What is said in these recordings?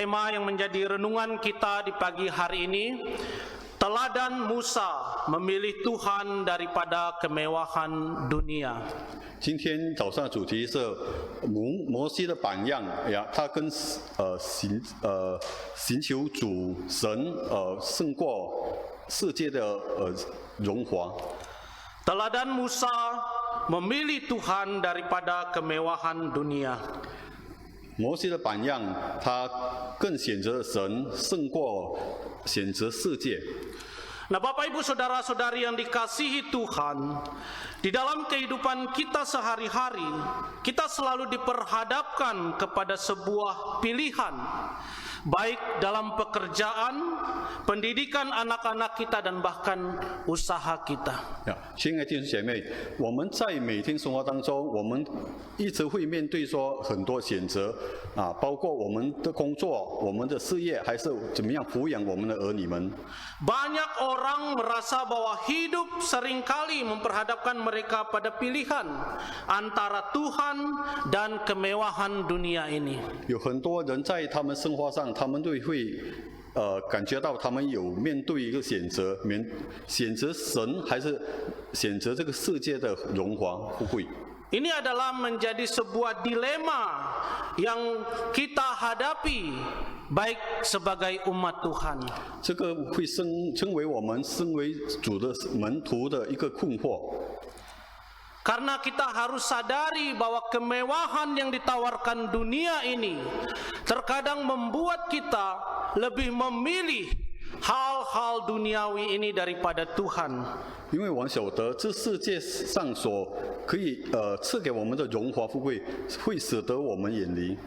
Tema yang menjadi renungan kita di pagi hari ini, teladan Musa memilih Tuhan daripada kemewahan dunia. 今天早上的主题是摩西的榜样呀，他跟寻求主神胜过世界的荣华。 Teladan Musa memilih Tuhan daripada kemewahan dunia. 摩西的榜样，他更选择神胜过选择世界。 Nah, Bapak Ibu Saudara-saudari yang dikasihi Tuhan, di dalam kehidupan kita sehari-hari, kita selalu diperhadapkan kepada sebuah pilihan, baik dalam pekerjaan, pendidikan anak-anak kita, dan bahkan usaha kita. 亲爱的弟兄姐妹，我们在每天生活当中，我们一直会面对说很多选择啊，包括我们的工作、我们的事业，还是怎么样抚养我们的儿女们。 Banyak orang merasa bahwa hidup seringkali memperhadapkan mereka pada pilihan antara Tuhan dan kemewahan dunia ini. 有很多人在他们生活上，他们都会感觉到他们有面对一个选择，选择神还是选择这个世界的荣华富贵。 Ini adalah menjadi sebuah dilema yang kita hadapi baik sebagai umat Tuhan. 这个会成为我们身为主的门徒的一个困惑。 Karena kita harus sadari bahwa kemewahan yang ditawarkan dunia ini terkadang membuat kita lebih memilih hal-hal duniawi ini daripada Tuhan. 因为我们晓得，这世界上所可以赐给我们的荣华富贵，会使得我们远离。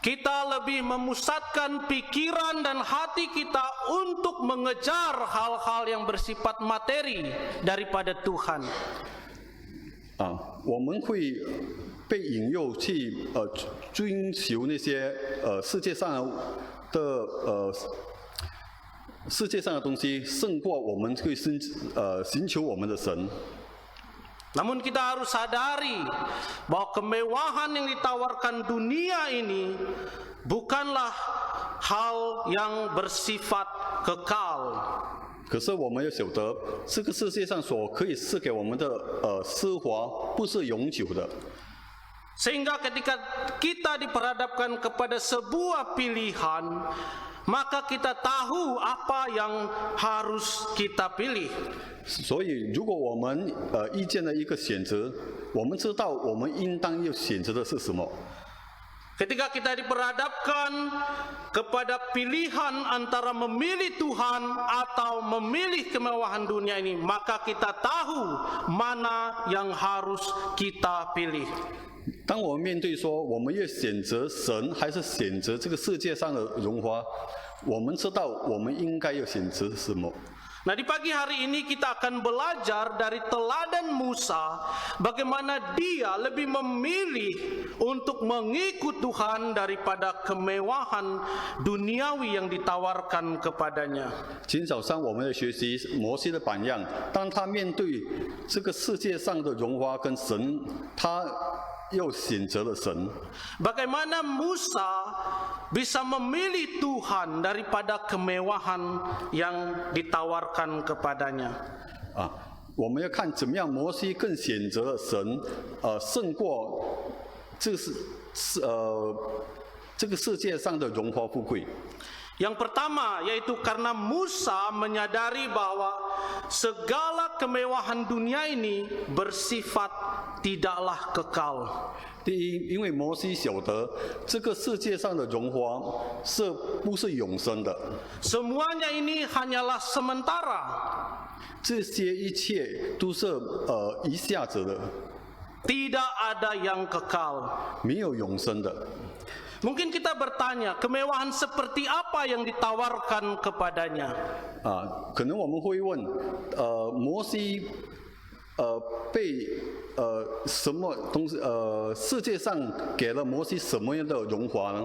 Kita lebih memusatkan pikiran dan hati kita untuk mengejar hal-hal yang bersifat materi daripada Tuhan. 我们会被引诱去追求那些世界上的东西，胜过我们会寻求我们的神。 Namun kita harus sadari bahwa kemewahan yang ditawarkan dunia ini bukanlah hal yang bersifat kekal. 可是我们要晓得，这个世界上所可以赐给我们的奢华，不是永久的。 Sehingga ketika kita diperhadapkan kepada sebuah pilihan, maka kita tahu apa yang harus kita pilih. 所以，如果我们遇见了一个选择，我们知道我们应当要选择的是什么。 Ketika kita diperhadapkan kepada pilihan antara memilih Tuhan atau memilih kemewahan dunia ini, maka kita tahu mana yang harus kita pilih. 当我们面对说我们要选择神还是选择这个世界上的荣华，我们知道我们应该要选择什么。 Nah, di pagi hari ini kita akan belajar dari teladan Musa bagaimana dia lebih memilih untuk mengikut Tuhan daripada kemewahan duniawi yang ditawarkan kepadanya. 今天早上我们要学习摩西的榜样，当他面对这个世界上的荣华跟神，他又选择了神。 Bagaimana Musa bisa memilih Tuhan daripada kemewahan yang ditawarkan kepadanya. 我们要看怎么样摩西更选择了神，胜过这个世界上的荣华富贵。 Yang pertama yaitu karena Musa menyadari bahwa segala kemewahan dunia ini bersifat tidaklah kekal. 第一，因为摩西晓得这个世界上的荣华不是永生的， Semuanya ini hanyalah sementara. 这些一切都是一下子的， Tidak ada yang kekal. 没有永生的。 Mungkin kita bertanya, kemewahan seperti apa yang ditawarkan kepadanya? 可能我们会问，摩西被什么东西世界上给了摩西什么样的荣华呢？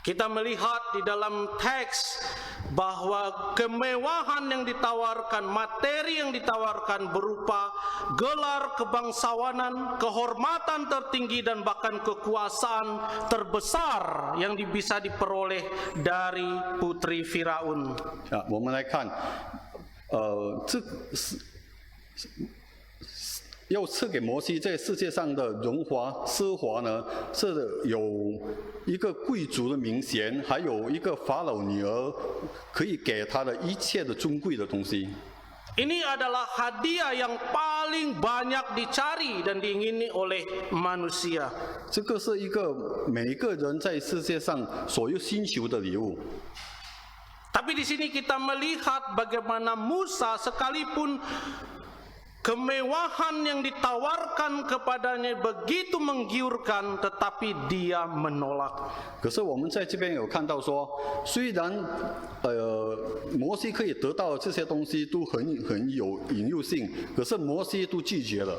Kita melihat di dalam teks bahwa kemewahan yang ditawarkan, materi yang ditawarkan berupa gelar kebangsawanan, kehormatan tertinggi dan bahkan kekuasaan terbesar yang bisa diperoleh dari putri Firaun. 我们来看，这是要赐给摩西在世界上的荣华奢华呢，是有一个贵族的名衔，还有一个法老女儿可以给他的一切的尊贵的东西。 Ini adalah hadiah yang paling banyak dicari dan diingini oleh manusia. 这个是一个每一个人在世界上所有星球的礼物。 Tapi di sini kita melihat bagaimana Musa sekalipun kemewahan yang ditawarkan kepadanya begitu menggiurkan, tetapi dia menolak. 可是我们在这边有看到说，虽然摩西可以得到这些东西都很有引诱性，可是摩西都拒绝了。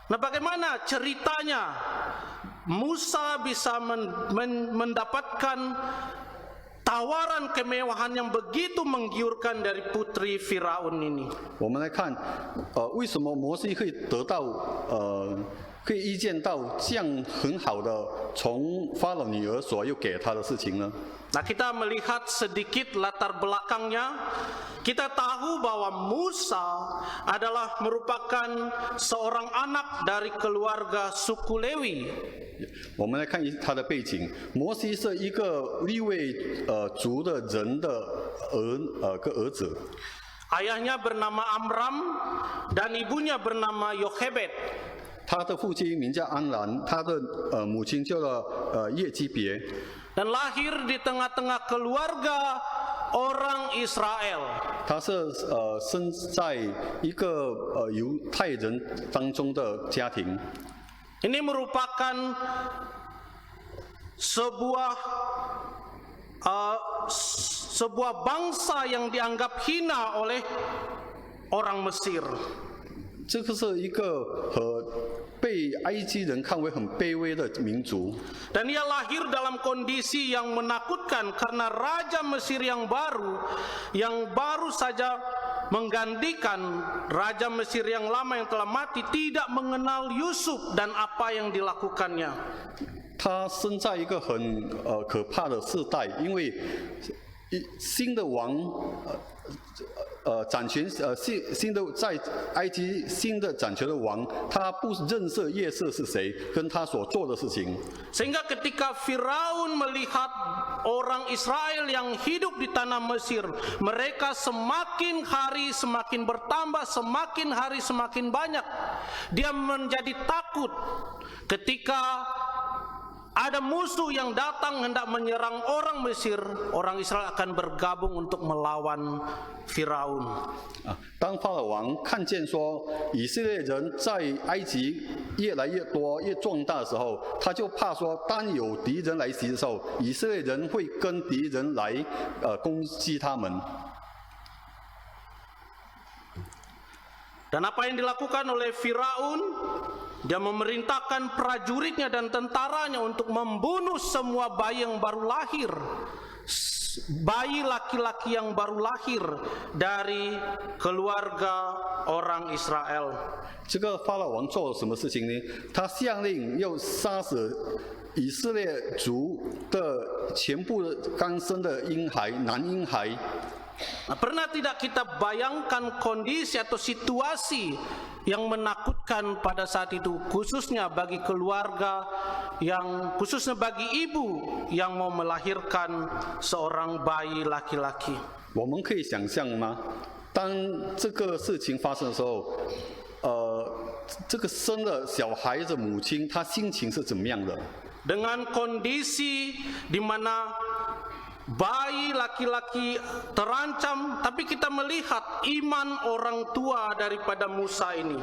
Nah, bagaimana ceritanya Musa bisa mendapatkan tawaran kemewahan yang begitu menggiurkan dari putri Firaun ini? 我们来看，为什么摩西可以得到可以预见到这样很好的从法老女儿所要给他的事情呢？ Nah, kita melihat sedikit latar belakangnya. Kita tahu bahwa Musa adalah merupakan seorang anak dari keluarga suku Lewi. 我们来看他的背景，摩西是一个利未族的人的儿子。 Ayahnya bernama Amram dan ibunya bernama Yochebed. 他的父亲名叫安然，他的母亲叫做叶基别。 Dan lahir di tengah-tengah keluarga orang Israel. 他是生在一个犹太人当中的家庭。 Ini merupakan sebuah bangsa yang dianggap hina oleh orang Mesir. 这个是一个被埃及人看为很卑微的民族。 Dan ia lahir dalam kondisi yang menakutkan karena Raja Mesir yang baru saja menggantikan Raja Mesir yang lama yang telah mati tidak mengenal Yusuf dan apa yang dilakukannya. 他生在一个很可怕的世代，因为新的王掌权新的在埃及新的掌权的王，他不认识约瑟是谁，跟他所做的事情。 Sehingga ketika Firaun melihat orang Israel yang hidup di tanah Mesir, mereka semakin hari semakin bertambah, semakin hari semakin banyak. Dia menjadi takut ketika ada musuh yang datang hendak menyerang orang Mesir, orang Israel akan bergabung untuk melawan Firaun. 当法老王看见说以色列人在埃及越来越多、越壮大的时候，他就怕说，当有敌人来袭的时候，以色列人会跟敌人来攻击他们。 Dan apa yang dilakukan oleh Firaun? Dia memerintahkan prajuritnya dan tentaranya untuk membunuh semua bayi yang baru lahir. Bayi laki-laki yang baru lahir dari keluarga orang Israel. 这个法老王做了什么事情呢？他下令要杀死以色列族的全部刚生的婴孩，男婴孩。 Nah, pernah tidak kita bayangkan kondisi atau situasi yang menakutkan pada saat itu, khususnya bagi keluarga khususnya bagi ibu yang mau melahirkan seorang bayi laki-laki. 我们可以想象吗？当这个事情发生的时候，这个生了小孩的母亲，她心情是怎么样的？ Dengan kondisi di mana bayi laki-laki terancam, tapi kita melihat iman orang tua daripada Musa ini.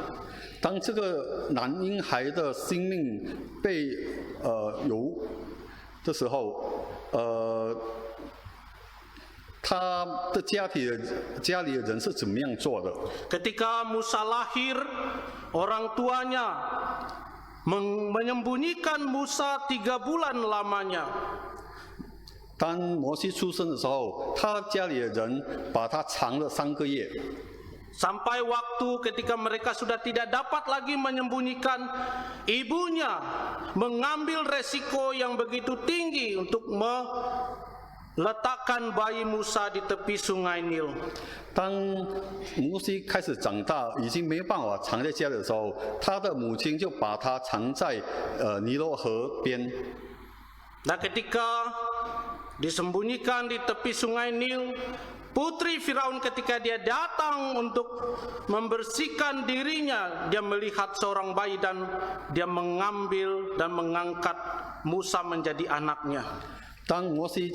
当这个男婴孩的生命被的时候，他的家里的人是怎么样做的？ Ketika Musa lahir, orang tuanya menyembunyikan Musa 3 bulan lamanya. 当摩西出生的时候，他家里的人把他藏了3个月。 Sampai waktu ketika mereka sudah tidak dapat lagi menyembunyikan, ibunya mengambil resiko yang begitu tinggi untuk meletakkan bayi Musa di tepi sungai Nil. 当摩西开始长大，已经没办法藏在家里的时候，他的母亲就把他藏在尼罗河边。 Nah, ketika disembunyikan di tepi sungai Nil, putri Firaun ketika dia datang untuk membersihkan dirinya, dia melihat seorang bayi dan dia mengambil dan mengangkat Musa menjadi anaknya. 当摩西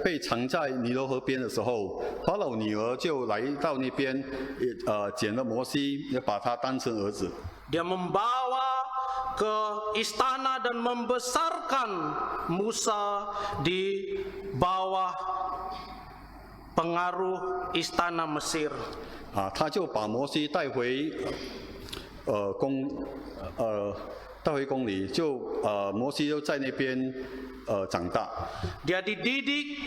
被藏在尼罗河边的时候，法老女儿就来到那边，捡了摩西，也把他当成儿子。 Dia membawa ke istana dan membesarkan Musa di bawah pengaruh istana Mesir. 他就把摩西带回宫里，摩西就在那边长大。 Dia dididik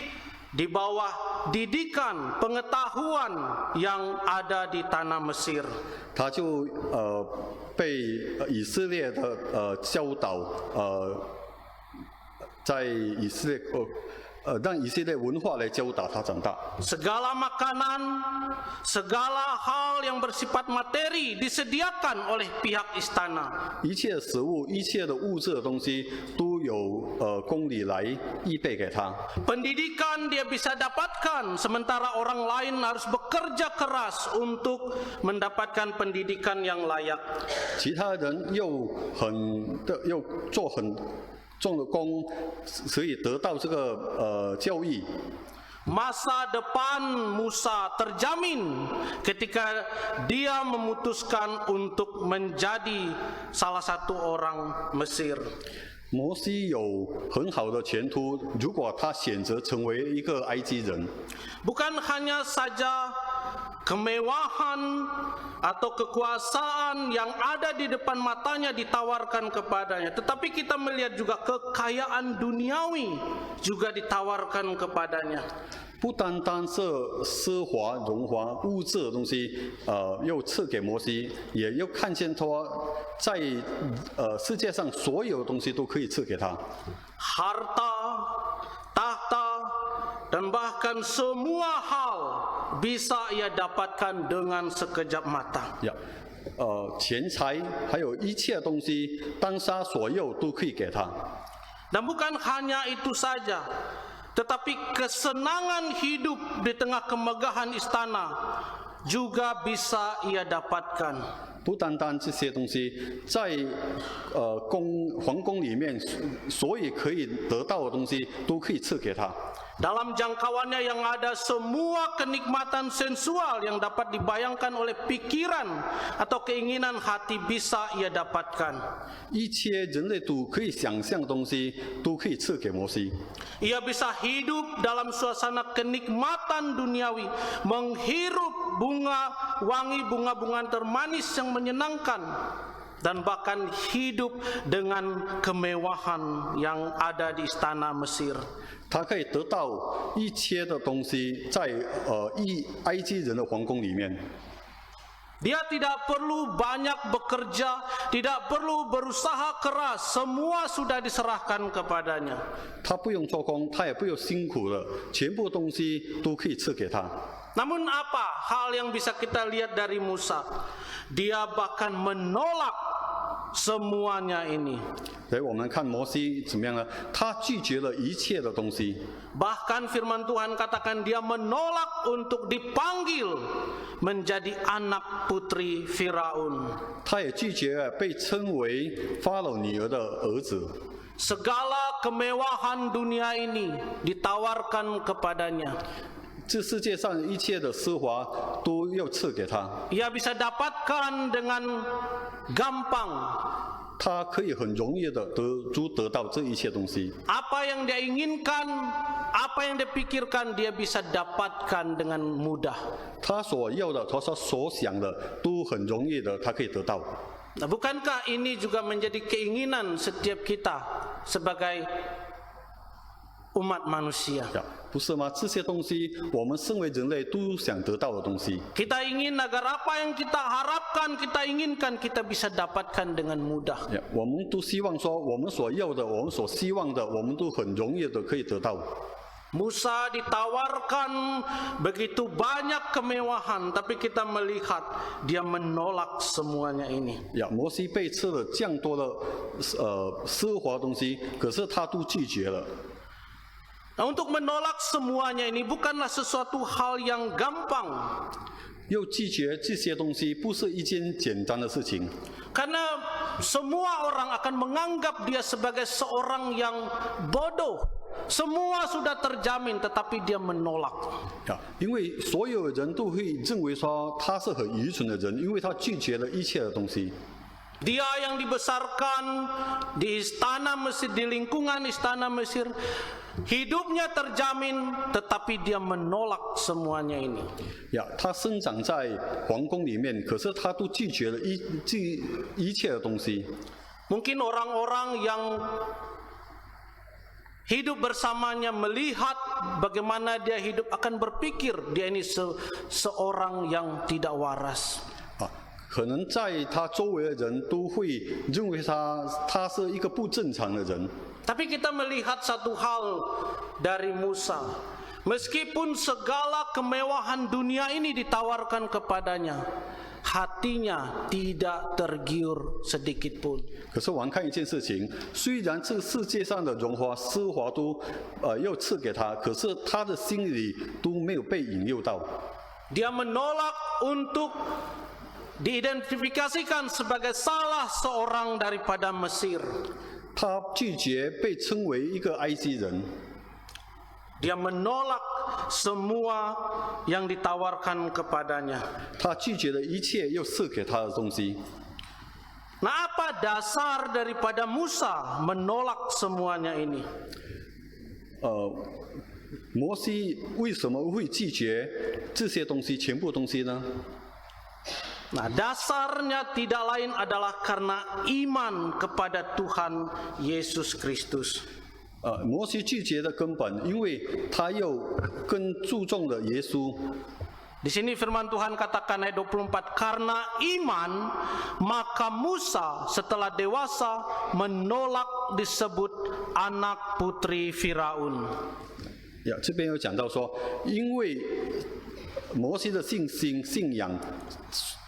di bawah didikan pengetahuan yang ada di tanah Mesir. 他就被以色列的教导，在以色列让以色列文化来教导他长大。 Segala makanan, segala hal yang bersifat materi disediakan oleh pihak istana. 一切的食物、一切的物质的东西，都有宫里来预备给他。 Pendidikan dia bisa dapatkan, sementara orang lain harus bekerja keras untuk mendapatkan pendidikan yang layak. 其他人又做很重的工，所以得到这个教育。 Masa depan Musa terjamin ketika dia memutuskan untuk menjadi salah satu orang Mesir. 摩西有很好的前途，如果他选择成为一个埃及人。 Bukan hanya saja kemewahan atau kekuasaan yang ada di depan matanya ditawarkan kepadanya, tetapi kita melihat juga kekayaan duniawi juga ditawarkan kepadanya. 不单单是奢华、荣华、物质的东西，又赐给摩西，也又看见他在世界上所有的东西都可以赐给他。 Harta, tahta, dan bahkan semua hal bisa ia dapatkan dengan sekejap mata. 钱财还有一切东西，当下所有都可以给他。 Dan bukan hanya itu saja, tetapi kesenangan hidup di tengah kemegahan istana juga bisa ia dapatkan. 不单单这些东西，在皇宫里面，所有可以得到的东西都可以赐给他。 Dalam jangkauannya yang ada semua kenikmatan sensual yang dapat dibayangkan oleh pikiran atau keinginan hati bisa ia dapatkan. 一切人类都可以想象的东西，都可以赐给摩西。 Ia bisa hidup dalam suasana kenikmatan duniawi, menghirup wangi bunga-bunga termanis yang menyenangkan, dan bahkan hidup dengan kemewahan yang ada di istana Mesir. 他可以得到一切的东西，在埃及人的皇宫里面。 Dia tidak perlu banyak bekerja, tidak perlu berusaha keras, semua sudah diserahkan kepadanya. 他不用做工，他也不用辛苦了，全部东西都可以赐给他。 Namun apa hal yang bisa kita lihat dari Musa? Dia bahkan menolak semuanya ini. 所以我们看摩西怎么样呢？他拒绝了一切的东西。 Bahkan firman Tuhan katakan dia menolak untuk dipanggil menjadi anak putri Firaun. 他也拒绝了被称为法老女儿的儿子。 Segala kemewahan dunia ini ditawarkan kepadanya. 这世界上一切的奢华都要赐给他， Ia bisa dapatkan dengan gampang. 他可以很容易的得到这一切东西。 Apa yang dia inginkan, apa yang dia pikirkan, dia bisa dapatkan dengan mudah. 他所要的，他所想的，都很容易的，他可以得到。 Nah, bukankah ini juga menjadi keinginan setiap kita sebagai umat manusia. 呀，不是吗？这些东西我们身为人类都想得到的东西。 Kita ingin agar apa yang kita harapkan, kita inginkan, kita bisa dapatkan dengan mudah. 呀，我们都希望说，我们所要的，我们所希望的，我们都很容易的可以得到。 Musa ditawarkan begitu banyak kemewahan, tapi kita melihat dia menolak semuanya ini. 呀，摩西被赐了这样多的奢华的东西，可是他都拒绝了。 Nah, untuk menolak semuanya ini bukanlah sesuatu hal yang gampang. 又拒绝这些东西，不是一件简单的事情。 Karena semua orang akan menganggap dia sebagai seorang yang bodoh. Semua sudah terjamin, tetapi dia menolak. 呀，因为所有人都会认为说他是很愚蠢的人，因为他拒绝了一切的东西。 Dia yang dibesarkan di istana Mesir, di lingkungan istana Mesir, hidupnya terjamin, tetapi dia menolak semuanya ini. 呀，他生长在皇宫里面，可是他都拒绝了一切的东西。 Mungkin orang-orang yang hidup bersamanya melihat bagaimana dia hidup akan berpikir dia ini seorang yang tidak waras. 啊，可能在他周围的人都会认为他是一个不正常的人。 Tapi kita melihat satu hal dari Musa. Meskipun segala kemewahan dunia ini ditawarkan kepadanya, hatinya tidak tergiur sedikit pun. 可是我们看一件事情，虽然这世界上的荣华奢华都要赐给他，可是他的心里都没有被引诱到。 Dia menolak untuk diidentifikasikan sebagai salah seorang daripada Mesir. 他拒绝被称为一个埃及人。 Dia menolak semua yang ditawarkan kepadanya. 他拒绝了一切又赐给他的东西。 Nah, apa dasar daripada Musa menolak semuanya ini? 摩西为什么会拒绝这些东西，全部东西呢？ Nah, dasarnya tidak lain adalah karena iman kepada Tuhan Yesus Kristus. 摩西拒绝的根本，因为他又更注重了耶稣。 Di sini firman Tuhan katakan ayat 24, karena iman maka Musa setelah dewasa menolak disebut anak putri Firaun. 呀，这边有讲到说，因为摩西的信仰，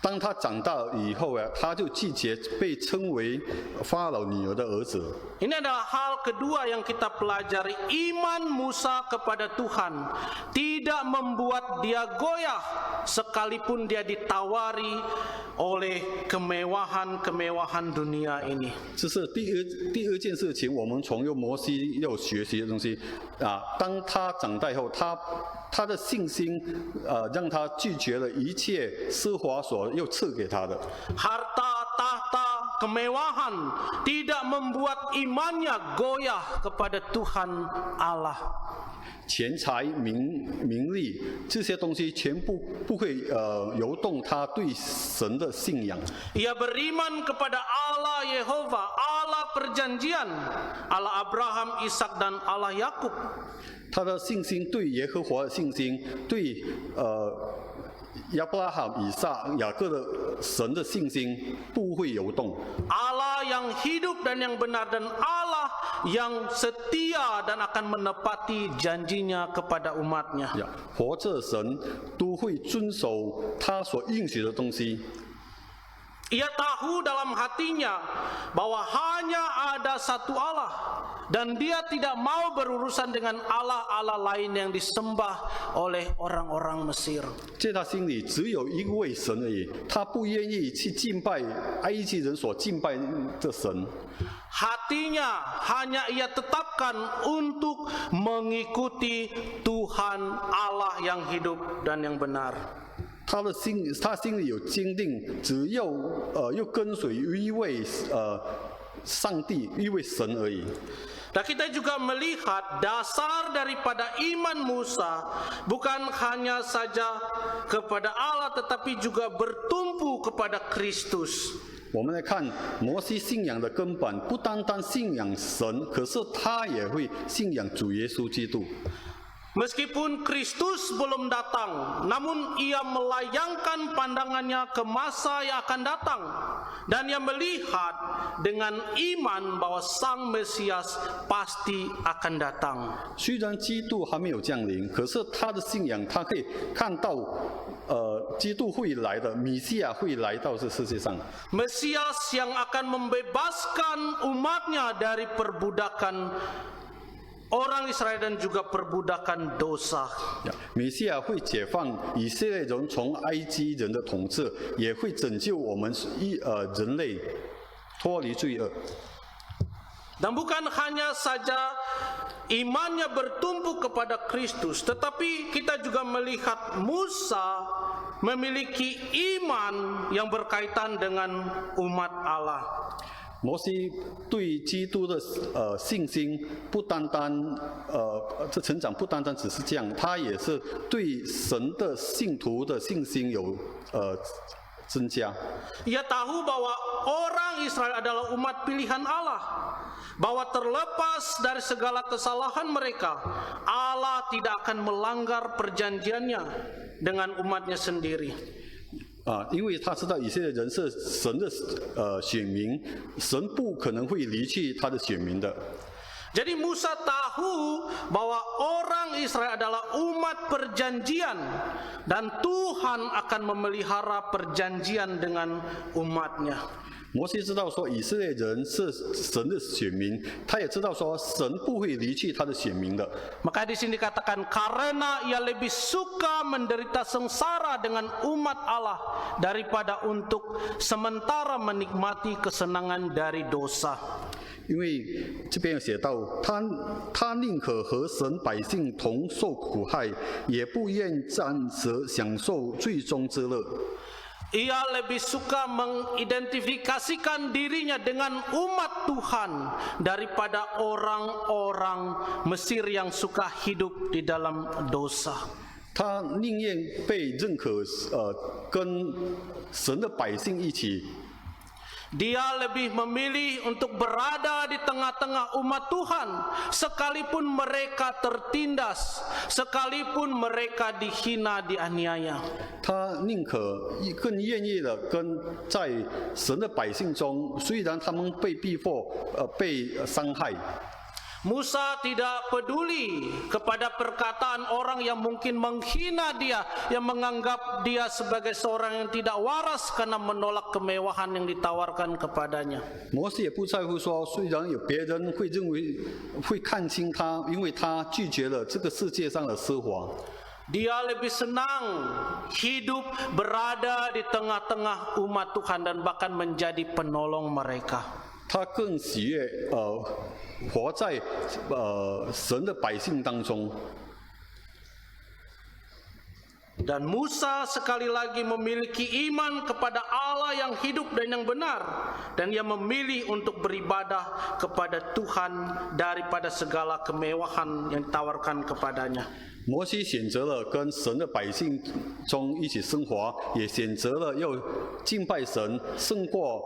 当他长大以后啊，他就拒绝被称为法老女儿的儿子。 Ini adalah hal kedua yang kita pelajari. Iman Musa kepada Tuhan tidak membuat dia goyah sekalipun dia ditawari oleh kemewahan-kemewahan dunia ini. 这是第二件事情，我们从摩西要学习的东西啊。当他长大以后，他的信心让他拒绝了一切奢华所又赐给他的。 Harta, tahta, kemewahan tidak membuat imannya goyah kepada Tuhan Allah. 钱财、名利这些东西全部不会摇动他对神的信仰。 Ia beriman kepada Allah Yehova, Allah perjanjian, Allah Abraham, Ishak dan Allah Yakub. 他的信心对耶和华的信心，对亚伯拉罕、以撒、雅各的神的信心不会游动。 Allah yang hidup dan yang benar dan Allah yang setia dan akan menepati janjinya kepada umatnya. 呀，活着神都会遵守他所应许的东西。 Ia tahu dalam hatinya bahwa hanya ada satu Allah dan dia tidak mau berurusan dengan Allah-Allah lain yang disembah oleh orang-orang Mesir. 在他心里只有一位神而已，他不愿意去敬拜埃及人所敬拜的神。 Hatinya hanya ia tetapkan untuk mengikuti Tuhan Allah yang hidup dan yang benar. 他心里有坚定，只要又跟随一位上帝，一位神而已。 Dan kita juga melihat dasar daripada iman Musa bukan hanya saja kepada Allah tetapi juga bertumpu kepada Kristus. 我们来看摩西信仰的根本，不单单信仰神，可是他也会信仰主耶稣基督。 Meskipun Kristus belum datang, namun ia melayangkan pandangannya ke masa yang akan datang. Dan ia melihat dengan iman bahwa Sang Mesias pasti akan datang. 虽然基督还没有降临，可是他的信仰，他可以看到，基督会来的，弥西亚会来到这世界上。 Mesias yang akan membebaskan umatnya dari perbudakan orang Israel dan juga perbudakan dosa. 弥西亚会解放以色列人从埃及人的统治，也会拯救我们人类脱离罪恶。 Dan bukan hanya saja imannya bertumpu kepada Kristus, tetapi kita juga melihat Musa memiliki iman yang berkaitan dengan umat Allah. 摩西对基督的信心不单单这成长不单单只是这样，他也是对神的信徒的信心有增加。 Ia tahu bahwa orang Israel adalah umat pilihan Allah, bahwa terlepas dari segala kesalahan mereka, Allah tidak akan melanggar perjanjiannya dengan umatnya sendiri. 因为他知道以色列人是神的选民，神不可能会离弃他的选民的。 Jadi Musa tahu bahwa orang Israel adalah umat perjanjian dan Tuhan akan memelihara perjanjian dengan umatnya. 摩西知道说以色列人是神的选民，他也知道说神不会离弃他的选民的。 Maka di sini dikatakan karena ia lebih suka menderita sengsara dengan umat Allah daripada untuk sementara menikmati kesenangan dari dosa. 因为这边有写到，他宁可和神百姓同受苦害，也不愿暂时享受最终之乐。 Ia lebih suka mengidentifikasikan dirinya dengan umat Tuhan daripada orang-orang Mesir yang suka hidup di dalam dosa. 他宁愿被认可，跟神的百姓一起。 Dia lebih memilih untuk berada di tengah-tengah umat Tuhan, sekalipun mereka tertindas, sekalipun mereka dihina, dianiaya. 他宁可更愿意的跟在神的百姓中，虽然他们被逼迫，被伤害。 Musa tidak peduli kepada perkataan orang yang mungkin menghina dia, yang menganggap dia sebagai seorang yang tidak waras karena menolak kemewahan yang ditawarkan kepadanya. 摩西也不在乎说，虽然有别人会认为会看轻他，因为他拒绝了这个世界上的奢华。 Dia lebih senang hidup berada di tengah-tengah umat Tuhan dan bahkan menjadi penolong mereka. 他更喜悦活在神的百姓当中。 Dan Musa sekali lagi memiliki iman kepada Allah yang hidup dan yang benar, dan ia memilih untuk beribadah kepada Tuhan daripada segala kemewahan yang ditawarkan kepadanya. 摩西选择了跟神的百姓中一起生活，也选择了要敬拜神，胜过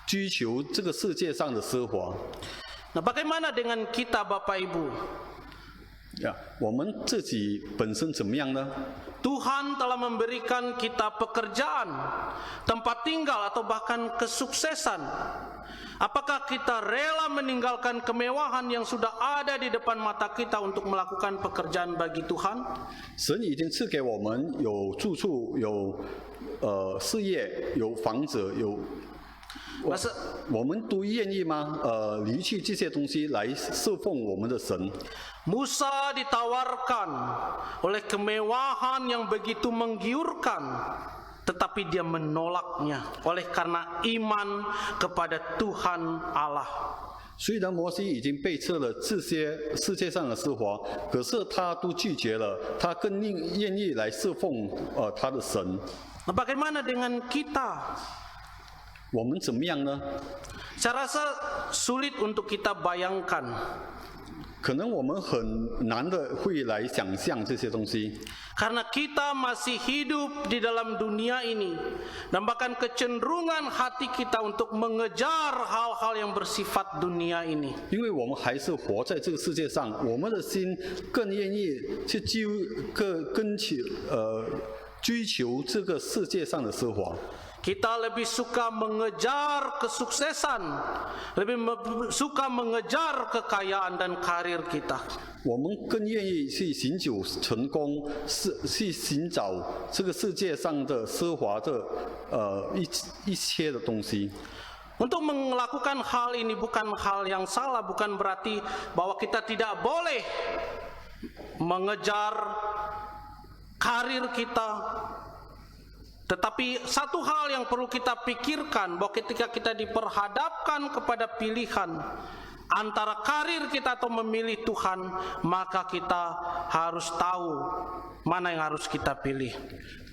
追求这个世界上的奢华。 Nah, bagaimana dengan kita, Bapak Ibu? 我们自己本身怎么样呢？ Tuhan telah memberikan kita pekerjaan, tempat tinggal, atau bahkan kesuksesan. Apakah kita rela meninggalkan kemewahan yang sudah ada di depan mata kita untuk melakukan pekerjaan bagi Tuhan? 神已经赐给我们有住处、有事业、有房子、有。 我们都愿意吗？离去这些东西来侍奉我们的神。 Musa ditawarkan oleh kemewahan yang begitu menggiurkan, tetapi dia menolaknya oleh karena iman kepada Tuhan Allah. 虽然摩西已经被赐了这些世界上的奢华，可是他都拒绝了，他更愿意来侍奉他的神。 Nah, bagaimana dengan kita? 我们怎么样呢？ Saya rasa sulit untuk kita bayangkan. 可能我们很难的会来想象这些东西， Karena kita masih hidup di dalam dunia ini, dan bahkan kecenderungan hati kita untuk mengejar hal-hal yang bersifat dunia ini. 因为我们还是活在这个世界上，我们的心更愿意去追求这个世界上的奢华。 Kita lebih suka mengejar kesuksesan, lebih suka mengejar kekayaan dan karir kita. 我们更愿意去寻求成功，去寻找这个世界上的奢华的一切的东西。 Untuk melakukan hal ini bukan hal yang salah, bukan berarti bahwa kita tidak boleh mengejar karir kita. Tetapi satu hal yang perlu kita pikirkan, bahwa ketika kita diperhadapkan kepada pilihan antara karir kita atau memilih Tuhan, maka kita harus tahu mana yang harus kita pilih.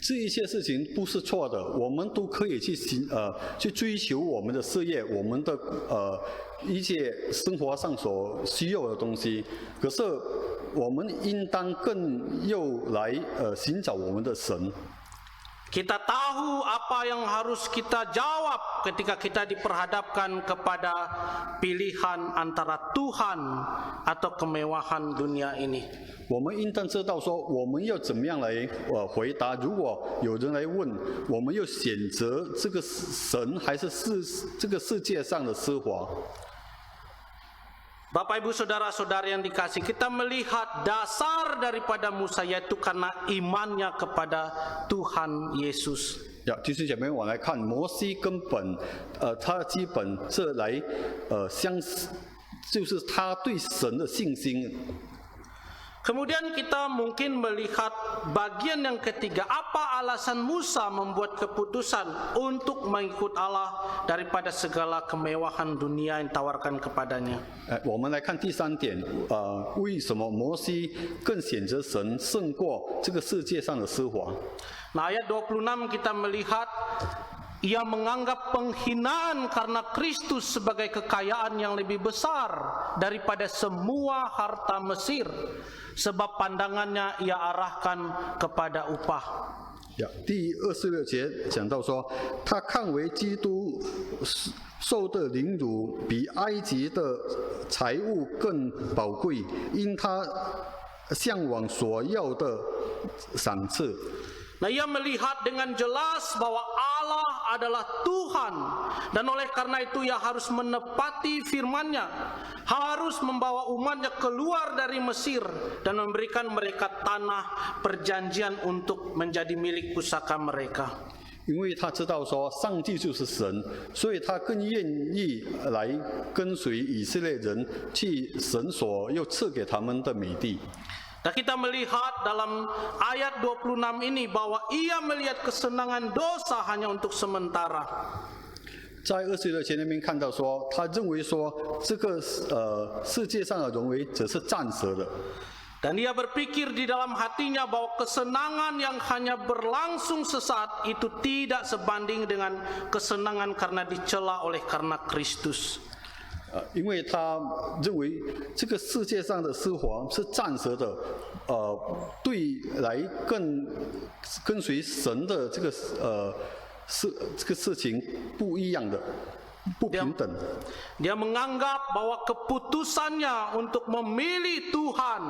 这一切事情不是错的，我们都可以去追求我们的事业，我们的一切生活上所需要的东西。可是我们应当更要来寻找我们的神。 Kita tahu apa yang harus kita jawab ketika kita diperhadapkan kepada pilihan antara Tuhan atau kemewahan dunia ini. 我们应当知道说，我们要怎么样来回答。如果有人来问，我们要选择这个神还是这个世界上的奢华？ Bapak Ibu Saudara-saudari yang dikasih, kita melihat dasar daripada Musa yaitu karena imannya kepada Tuhan Yesus. 弟兄姐妹，我来看摩西根本，他基本是来就是他对神的信心。 Kemudian kita mungkin melihat bagian yang ketiga, apa alasan Musa membuat keputusan untuk mengikut Allah daripada segala kemewahan dunia yang ditawarkan kepadanya. 我们来看第三点，为什么摩西更选择神胜过这个世界上的奢华？ Nah, ayat 26 kita melihat ia menganggap penghinaan karena Kristus sebagai kekayaan yang lebih besar daripada semua harta Mesir, sebab pandangannya ia arahkan kepada upah. 第26节讲到说，他看为基督受的凌辱比埃及的财物更宝贵，因他向往所要的赏赐。 Nah, ia melihat dengan jelas bahwa Allah adalah Tuhan, dan oleh karena itu ia harus menepati firman-Nya, harus membawa umat-Nya keluar dari Mesir dan memberikan mereka tanah perjanjian untuk menjadi milik pusaka mereka. 因为他知道说上帝就是神，所以他更愿意来跟随以色列人去神所要赐给他们的美地。 Dan kita melihat dalam ayat 26 ini bahwa ia melihat kesenangan dosa hanya untuk sementara. 在26节那边看到说，他认为说这个世界上的荣誉只是暂时的。 Dan dia berpikir di dalam hatinya bahwa kesenangan yang hanya berlangsung sesaat itu tidak sebanding dengan kesenangan karena dicela oleh karena Kristus. 因为他认为这个世界上的奢华是暂时的，对来跟随神的这个事情不一样的，不平等。 Dia menganggap bahwa keputusannya untuk memilih Tuhan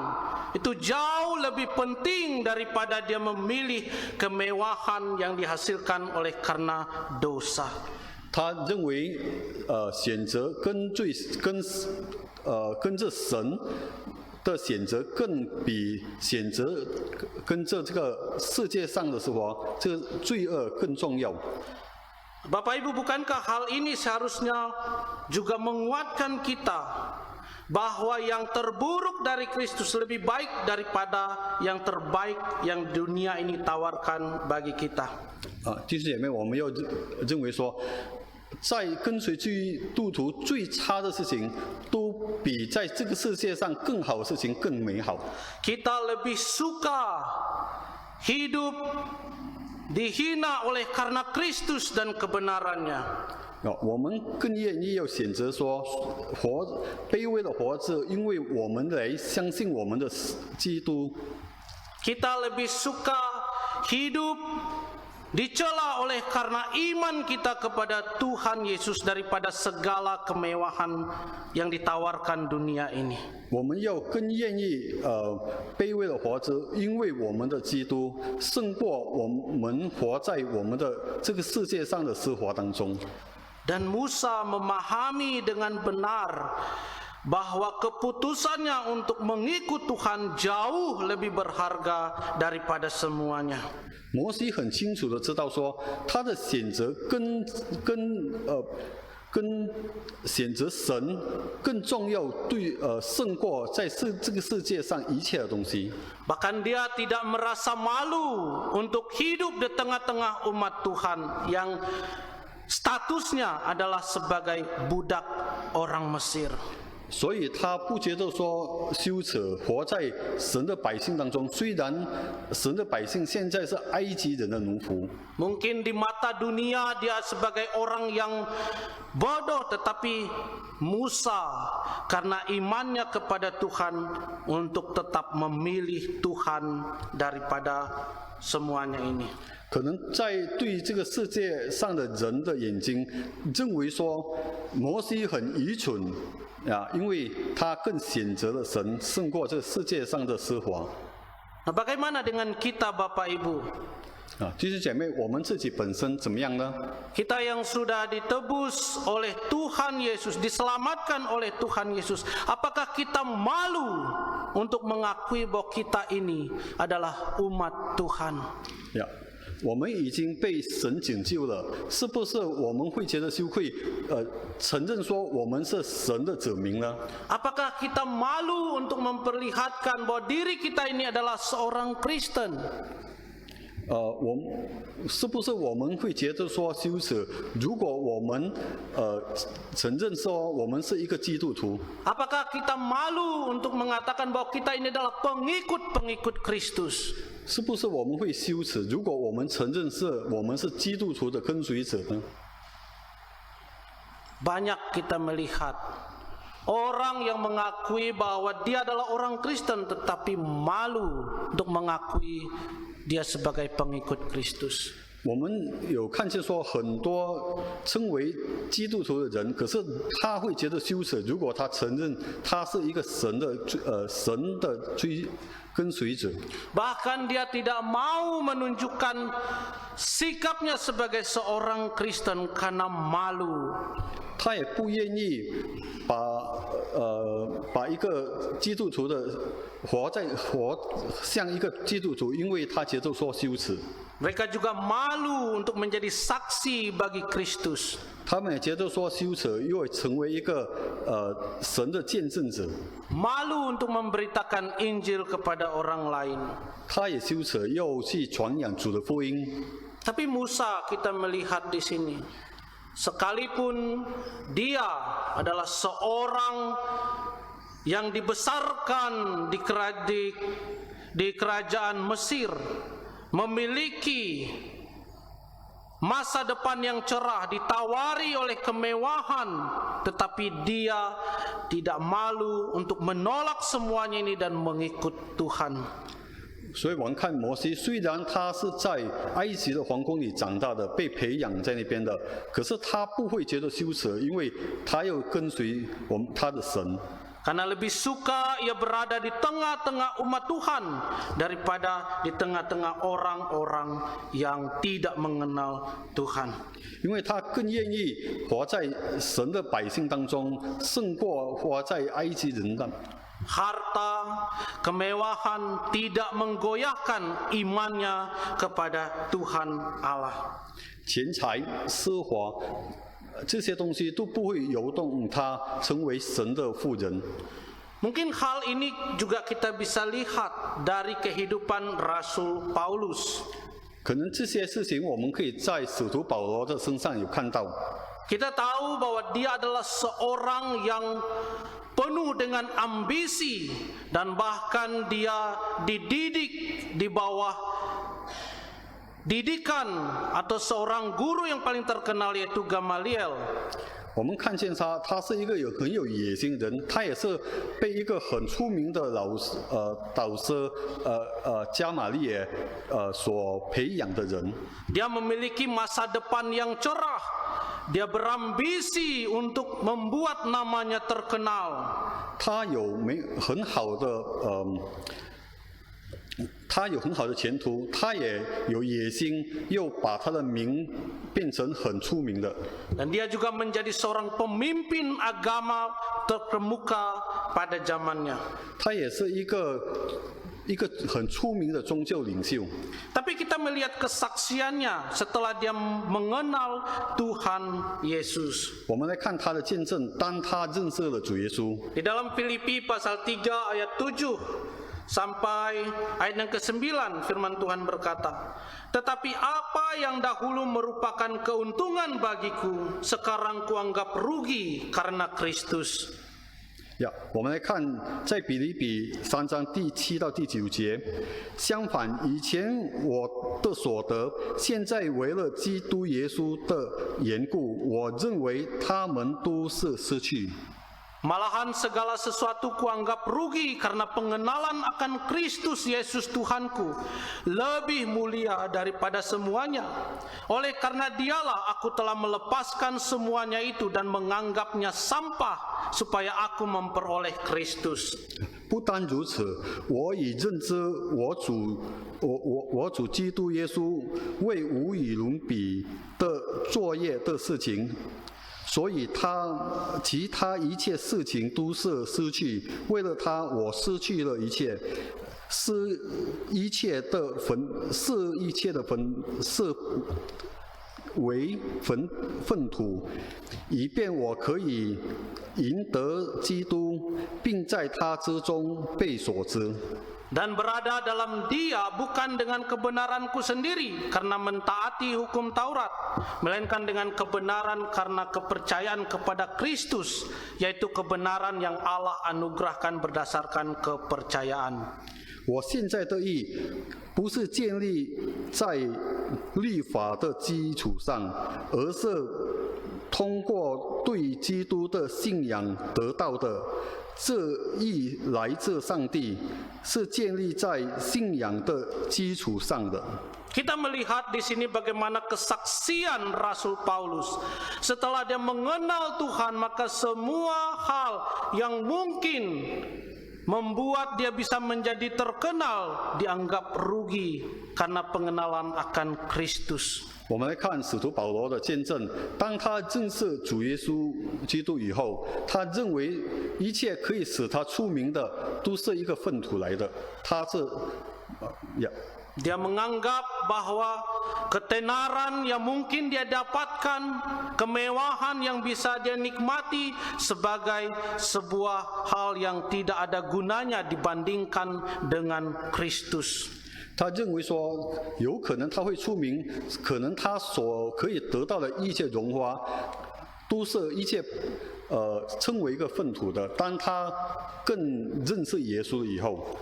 itu jauh lebih penting daripada dia memilih kemewahan yang dihasilkan oleh karena dosa. 他认为，选择跟着神的选择，更比选择跟着这个世界上的生活，这个罪恶更重要。 Bapak Ibu, bukankah hal ini seharusnya juga menguatkan kita bahwa yang terburuk dari Kristus lebih baik daripada yang terbaik yang dunia ini tawarkan bagi kita. 弟兄姐妹，我们要认为说，在跟随基督徒最差的事情，都比在这个世界上更好的事情更美好。 Kita lebih suka hidup dihina oleh karena Kristus dan kebenarannya 我们更愿意要选择说卑微的活着，因为我们来相信我们的基督。 Kita lebih suka hidup dicela oleh karena iman kita kepada Tuhan Yesus daripada segala kemewahan yang ditawarkan dunia ini. 我们要更愿意卑微的活着，因为我们的基督胜过我们活在我们的这个世界上的生活当中。 Dan Musa memahami dengan benar bahwa keputusannya untuk mengikut Tuhan jauh lebih berharga daripada semuanya. 摩西很清楚的知道说，他的选择跟选择神更重要，胜过在这个世界上一切的东西。 Bahkan dia tidak merasa malu untuk hidup di tengah-tengah umat Tuhan yang statusnya adalah sebagai budak orang Mesir. 所以他不觉得说羞耻，活在神的百姓当中。虽然神的百姓现在是埃及人的奴仆， Mungkin di mata dunia dia sebagai orang yang bodoh, tetapi Musa karena imannya kepada Tuhan untuk tetap memilih Tuhan daripada semuanya ini. 可能在对这个世界上的人的眼睛，认为说摩西很愚蠢。 因为他更选择了神，胜过这个世界上的奢华。 Nah, bagaimana dengan kita Bapak Ibu? 弟兄姐妹，我们自己本身怎么样呢？ Kita yang sudah ditebus oleh Tuhan Yesus, diselamatkan oleh Tuhan Yesus, apakah kita malu untuk mengakui bahwa kita ini adalah umat Tuhan? 我们已经被神拯救了，是不是我们会觉得羞愧？承认说我们是神的子民呢？ Apakah kita malu untuk memperlihatkan bahwa diri kita ini adalah seorang Kristen? 是不是我们会觉得说羞耻？如果我们承认说我们是一个基督徒？ Apakah kita malu untuk mengatakan bahwa kita ini adalah pengikut-pengikut Kristus? 是不是我们会羞耻？如果我们承认我们是基督徒的跟随者呢？ Banyak kita melihat orang yang mengakui bahwa dia adalah orang Kristen tetapi malu untuk mengakui dia sebagai pengikut Kristus. 我们有看见说很多称为基督徒的人，可是他会觉得羞耻。如果他承认他是一个神的跟随者， Bahkan dia tidak mau menunjukkan sikapnya sebagai seorang Kristen karena malu. 他也不愿意把一个基督徒的活像一个基督徒，因为他觉得说羞耻。 Mereka juga malu untuk menjadi saksi bagi Kristus. 他们也觉得说羞耻，因为成为一个神的见证者。 Malu untuk memberitakan Injil kepada orang lain. 他也羞耻，要去传扬主的福音。 Tapi Musa kita melihat di sini, sekalipun dia adalah seorang yang dibesarkan di kerajaan Mesir, memiliki masa depan yang cerah, ditawari oleh kemewahan, tetapi dia tidak malu untuk menolak semuanya ini dan mengikut Tuhan. 所以我们看摩西，虽然他是在埃及的皇宫里长大的，被培养在那边的，可是他不会觉得羞耻，因为他要跟随他的神。 Karena lebih suka ia berada di tengah-tengah umat Tuhan daripada di tengah-tengah orang-orang yang tidak mengenal Tuhan. 因为他更愿意活在神的百姓当中，胜过活在埃及人当。 Harta, kemewahan tidak menggoyahkan imannya kepada Tuhan Allah. 钱财、奢华，这些东西都不会摇动他成为神的妇人。 Mungkin hal ini juga kita bisa lihat dari kehidupan Rasul Paulus. 可能这些事情我们可以在使徒保罗的身上有看到。 Kita tahu bahwa dia adalah seorang yang penuh dengan ambisi dan bahkan dia dididik di bawah didikan atau seorang guru yang paling terkenal yaitu Gamaliel. 我们看见他是一个很有野心人，他也是被一个很出名的导师加玛利耶所培养的人。 Dia memiliki masa depan yang cerah. Dia berambisi untuk membuat namanya terkenal. 他有很好的前途，他也有野心，又把他的名变成很出名的。 Dan dia juga menjadi seorang pemimpin agama terkemuka pada zamannya. 他也是一个很出名的宗教领袖。 Tapi kita melihat kesaksiannya setelah dia mengenal Tuhan Yesus. 我们来看他的见证，当他认识了主耶稣。 Di dalam Filipi pasal 3 ayat 7 sampai ayat yang ke-9 firman Tuhan berkata, "Tetapi apa yang dahulu merupakan keuntungan bagiku, sekarang kuanggap rugi karena Kristus." 我们来看在腓立比3章第7到第9节，相反，以前我的所得，现在为了基督耶稣的缘故，我认为他们都是失去。 Malahan segala sesuatu kuanggap rugi karena pengenalan akan Kristus Yesus Tuhanku lebih mulia daripada semuanya. Oleh karena dialah aku telah melepaskan semuanya itu dan menganggapnya sampah supaya aku memperoleh Kristus. 不单如此，我已认知我主基督耶稣为无与伦比的作业的事情。 所以其他一切事情都是失去，为了他，我失去了一切，是一切的为粪土，以便我可以赢得基督，并在他之中被所知。 Dan berada dalam dia bukan dengan kebenaranku sendiri karena mentaati hukum Taurat, melainkan dengan kebenaran karena kepercayaan kepada Kristus, yaitu kebenaran yang Allah anugerahkan berdasarkan kepercayaan. 我现在的义不是建立在律法的基础上，而是通过对基督的信仰得到的。 这义来自上帝，是建立在信仰的基础上的。 Kita melihat di sini bagaimana kesaksian Rasul Paulus. Setelah dia mengenal Tuhan, maka semua hal yang mungkin membuat dia bisa menjadi terkenal dianggap rugi karena pengenalan akan Kristus. 我们来看使徒保罗的见证，当他认识主耶稣基督以后，他认为一切可以使他出名的都是一个粪土来的。Dia menganggap bahwa ketenaran yang mungkin dia dapatkan, kemewahan yang bisa dia nikmati sebagai sebuah hal yang tidak ada gunanya dibandingkan dengan Kristus. 他认为说，有可能他会出名，可能他所可以得到的一切荣华，都是一切称为一个粪土的。当他更认识耶稣以后，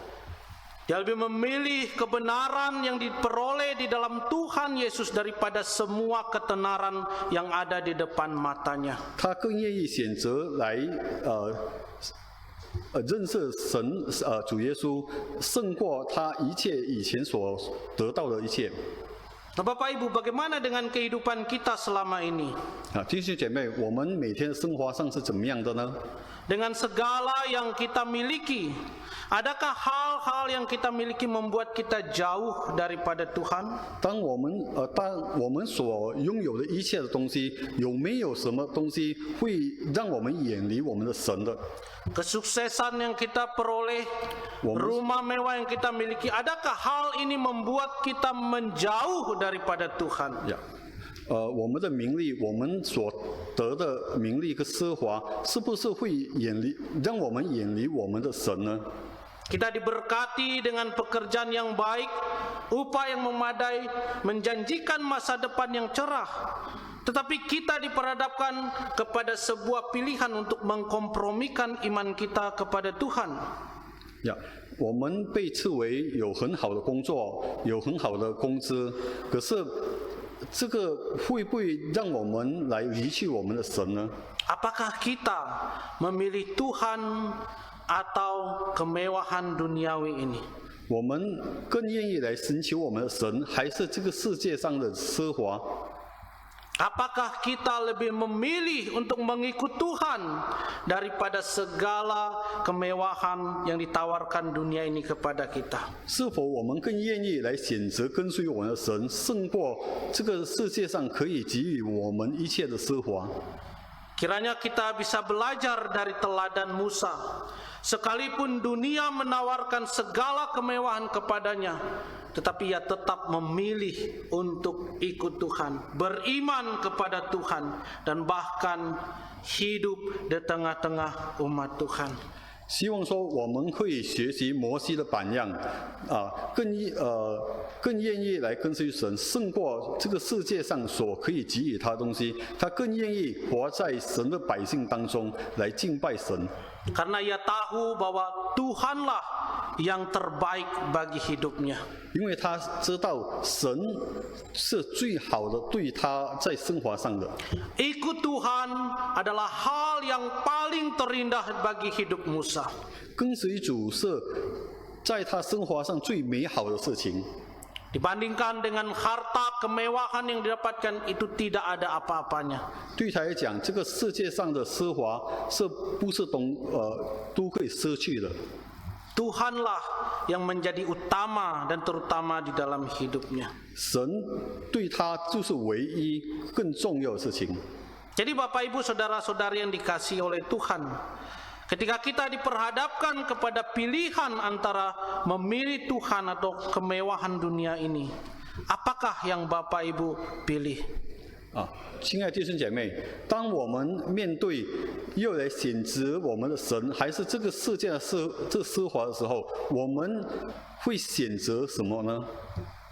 Dia lebih memilih kebenaran yang diperoleh di dalam Tuhan Yesus daripada semua ketenaran yang ada di depan matanya. 他更愿意选择来认识神主耶稣，胜过他一切以前所得到的一切。 Nah, Bapak Ibu, bagaimana dengan kehidupan kita selama ini? 弟兄姐妹，我们每天生活上是怎么样的呢？ Dengan segala yang kita miliki, adakah hal-hal yang kita miliki membuat kita jauh daripada Tuhan? 当我们所拥有的一切的东西，有没有什么东西会让我们远离我们的神的？ Kesuksesan yang kita peroleh, rumah mewah yang kita miliki, adakah hal ini membuat kita menjauh daripada Tuhan? 我们的名利，我们所得的名利和奢华，是不是会让我们远离我们的神呢？ Kita diberkati dengan pekerjaan yang baik, upah yang memadai, menjanjikan masa depan yang cerah. Tetapi kita diperhadapkan kepada sebuah pilihan untuk mengkompromikan iman kita kepada Tuhan. 我们被赐为有很好的工作，有很好的工资，可是这个会不会让我们来离弃我们的神呢？ Apakah kita memilih Tuhan atau kemewahan duniawi ini? 我们更愿意来寻求我们的神，还是这个世界上的奢华？ Apakah kita lebih memilih untuk mengikut Tuhan daripada segala kemewahan yang ditawarkan dunia ini kepada kita? 是否我们更愿意来选择跟随我们的神，胜过这个世界上可以给予我们一切的奢华？ Kiranya kita bisa belajar dari teladan Musa. Sekalipun dunia menawarkan segala kemewahan kepadanya, tetapi ia tetap memilih untuk ikut Tuhan, beriman kepada Tuhan, dan bahkan hidup di tengah-tengah umat Tuhan. 希望说我们会学习摩西的榜样，更愿意来跟随神，胜过这个世界上所可以给予他的东西。他更愿意活在神的百姓当中来敬拜神。 Karena ia tahu bahwa Tuhanlah yang terbaik bagi hidupnya. 因为他知道神是最好的对他在生活上的。 Ikut Tuhan adalah hal yang paling terindah bagi hidup Musa. 跟随主是在他生活上最美好的事情。 Dibandingkan dengan harta kemewahan yang didapatkan, itu tidak ada apa-apanya. 对他来讲，这个世界上的奢华是不是都可以失去的？ Tuhanlah yang menjadi utama dan terutama di dalam hidupnya. 神对他就是唯一更重要的事情。 Jadi Bapak Ibu saudara-saudari yang dikasihi oleh Tuhan, ketika kita diperhadapkan kepada pilihan antara memilih Tuhan atau kemewahan dunia ini, apakah yang Bapak Ibu pilih? 亲爱的弟兄姐妹，当我们面对又来选择我们的神，还是这个世界的这奢华的时候，我们会选择什么呢？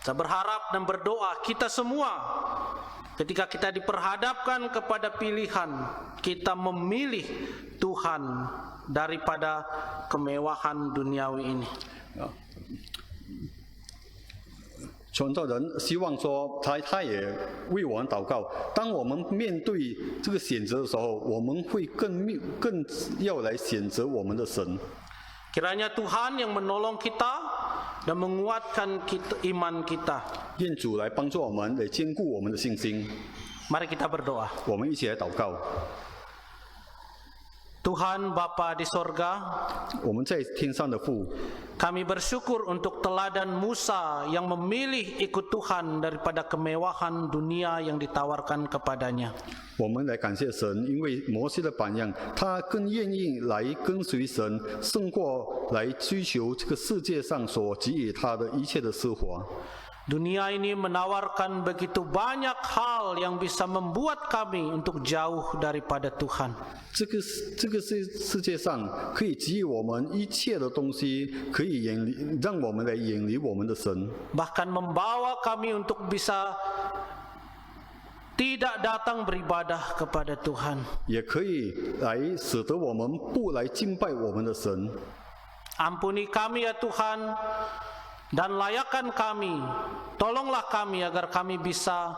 Saya berharap dan berdoa kita semua ketika kita diperhadapkan kepada pilihan, kita memilih Tuhan daripada kemewahan duniawi ini. 传道人希望说他也为我们祷告。当我们面对这个选择的时候，我们会更要来选择我们的神。 Kiranya Tuhan yang menolong kita dan menguatkan iman kita. 愿主来帮助我们，来坚固我们的信心。 Mari kita berdoa. 我们一起来祷告。 Tuhan Bapa di sorga, 我们在天上的父， kami bersyukur untuk teladan Musa yang memilih ikut Tuhan daripada kemewahan dunia yang ditawarkan kepadanya. 我们来感谢神，因为摩西的榜样，他更愿意来跟随神，胜过来追求这个世界上所给予他的一切的奢华。 Dunia ini menawarkan begitu banyak hal yang bisa membuat kami untuk jauh daripada Tuhan. 这个世界上可以给予我们一切的东西，可以让我们来远离我们的神， Bahkan membawa kami untuk bisa tidak datang beribadah kepada Tuhan. 也可以来使得我们不来敬拜我们的神。 Ampuni kami ya Tuhan, dan layakkan kami, tolonglah kami agar kami bisa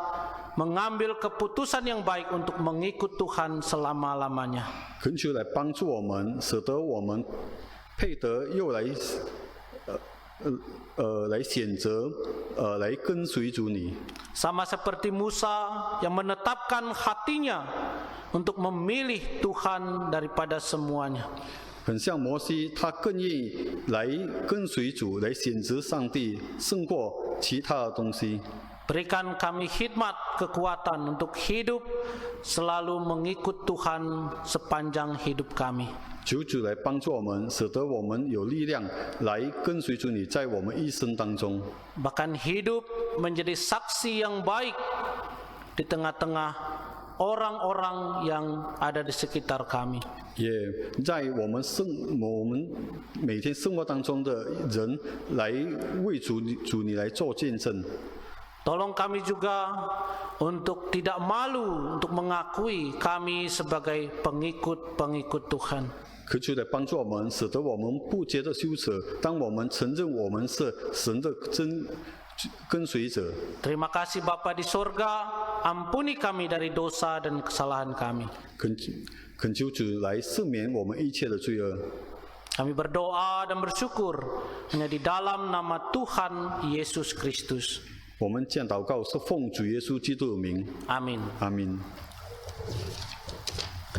mengambil keputusan yang baik untuk mengikut Tuhan selama-lamanya. 恳求来帮助我们，使得我们配得又来来选择来跟随主你。 Sama seperti Musa yang menetapkan hatinya untuk memilih Tuhan daripada semuanya. 很像摩西，他更愿意来跟随主，来选择上帝，胜过其他的东西。 Berikan kami hikmat, kekuatan untuk hidup selalu mengikut Tuhan sepanjang hidup kami. 求主来帮助我们，使得我们有力量来跟随主你，在我们一生当中， Bahkan hidup menjadi saksi yang baik di tengah-tengah orang-orang yang ada di sekitar kami. 也在我们每天生活当中的人来为主你来做见证。 Tolong kami juga untuk tidak malu untuk mengakui kami sebagai pengikut-pengikut Tuhan. 恳求来帮助我们，使得我们不觉得羞耻。当我们承认我们是神的真跟随者。 Terima kasih Bapa di sorga, ampuni kami dari dosa dan kesalahan kami. 恳求主来赦免我们一切的罪恶。 Kami berdoa dan bersyukur hanya di dalam nama Tuhan Yesus Kristus. 我们这样祷告是奉主耶稣基督的名。 Amin. Amin.